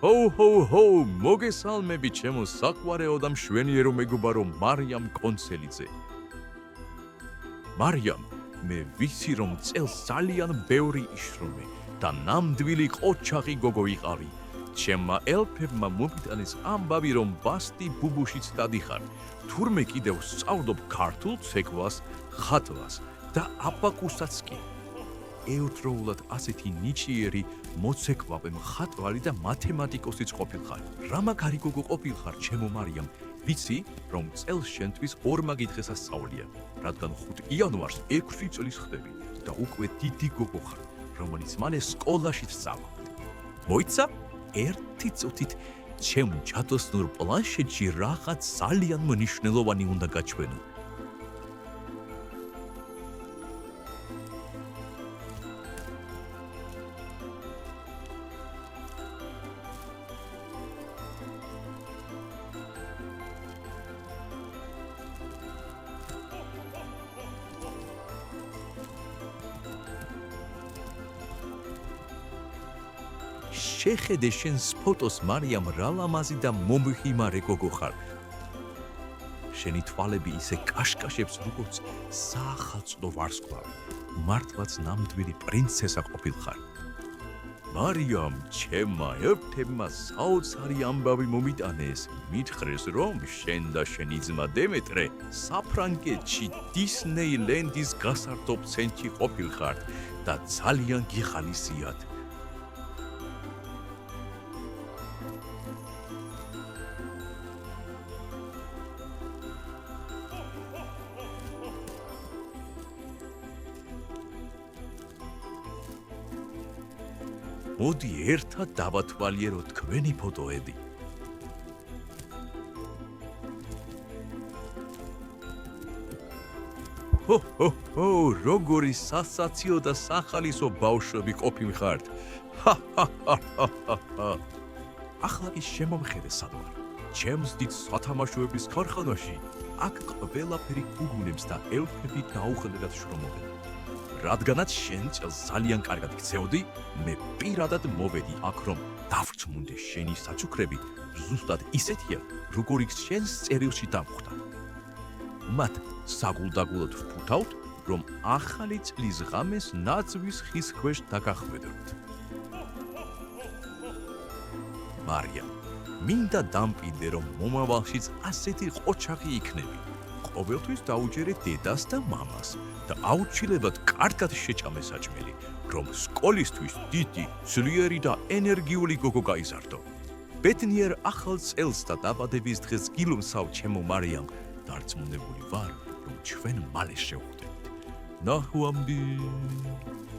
ჰო, მოგესალმები ჩემო საყვარეო და მშვენიერო მეგობარო მარიამ კონცელიძე. მარიამ, მე ვიცი რომ წელს ძალიან ბევრი იშრომე და ნამდვილი ყოჩაღი გოგო იყავი. ჩემმა ელფებმა მომიტანეს ამბავი რომ ბასტი ბუბუშიც დადიხარ. თურმე კიდევ სწავლობ ქართულ ცეკვას, ხატვას და აბაკუსაც კი. ეუთროულად ასეთი ნიჭიერი მოცეკვავე მხატვარი და მათემატიკოსიც ყოფილხარ. რა მაგარი გოგო ყოფილხარ, ჩემო მარიამ. ვიცი, რომ წელს შენთვის ორმაგი დღესასწაულია, რადგან 5 იანვარს 6 წლის ხდები და უკვე დიდი გოგო ხარ, რომელიც მალე სკოლაში სწავლა. მოიცა, ერთი წუთით ჩემ ჯადოსნურ პლანშეტში რაღაც ძალიან მნიშვნელოვანი უნდა გაჩვენო. შეხედე შენს ფოტოს მარიამ რა ლამაზი და მომხიმარე გოგო ხარ. შენი თვალები ისე კაშკაშებს როგორც საახალწლო ვარსკვლავი. მართლაც ნამდვილი პრინცესა ყოფილხარ. მარიამ, ჩემმა ელფებმა საოცარი ამბავი მომიტანეს. მითხრეს რომ შენ და შენი ძმა დემეტრე საფრანგეთში დისნეილენდის გასართობ ცენტრში ყოფილხართ და ძალიან გიხალისიათ. მოდი ერთად დავათვალიეროთ თქვენი ფოტოები. ჰო, როგორი სასაციო და სახალისო ბავშვები ყოფილხართ. ახლა ის შემომხედე სად ვარ. ჩემს დიდ სათამაშოების ქარხანაში აქ ყველაფერი გუგუნებს და ელფები დაუხლებად შრომობენ. რადგანაც შენ წელს ძალიან კარგად გწეოდი, მე პირადად მოვედი აქ რომ დავწმუნდე შენი საჩუქრები ზუსტად ისეთია, როგორიც შენს წერილში დამხვდა. მათ საგულდაგულოდ ვფუთავთ, რომ ახალი წლის ღამეს ნაძვის ხის ქვეშ დაგახვედროთ. მარიამ, მინდა დამპირდე რომ მომავალშიც ასეთი ყოჩაღი იქნები. ყოველთვის დაუჯერე დედას და მამას და აუცილებლად კარგად შეჭამე საჭმელი, რომ სკოლისთვის დიდი, ძლიერი და ენერგიული გოგო გაიზარდო. ბედნიერ ახალ წელს და დაბადების დღეს გილომსავ ჩემო მარიამ, დარწმუნებული ვარ, რომ ჩვენ მალე შევხვდებით. ნახვამდის.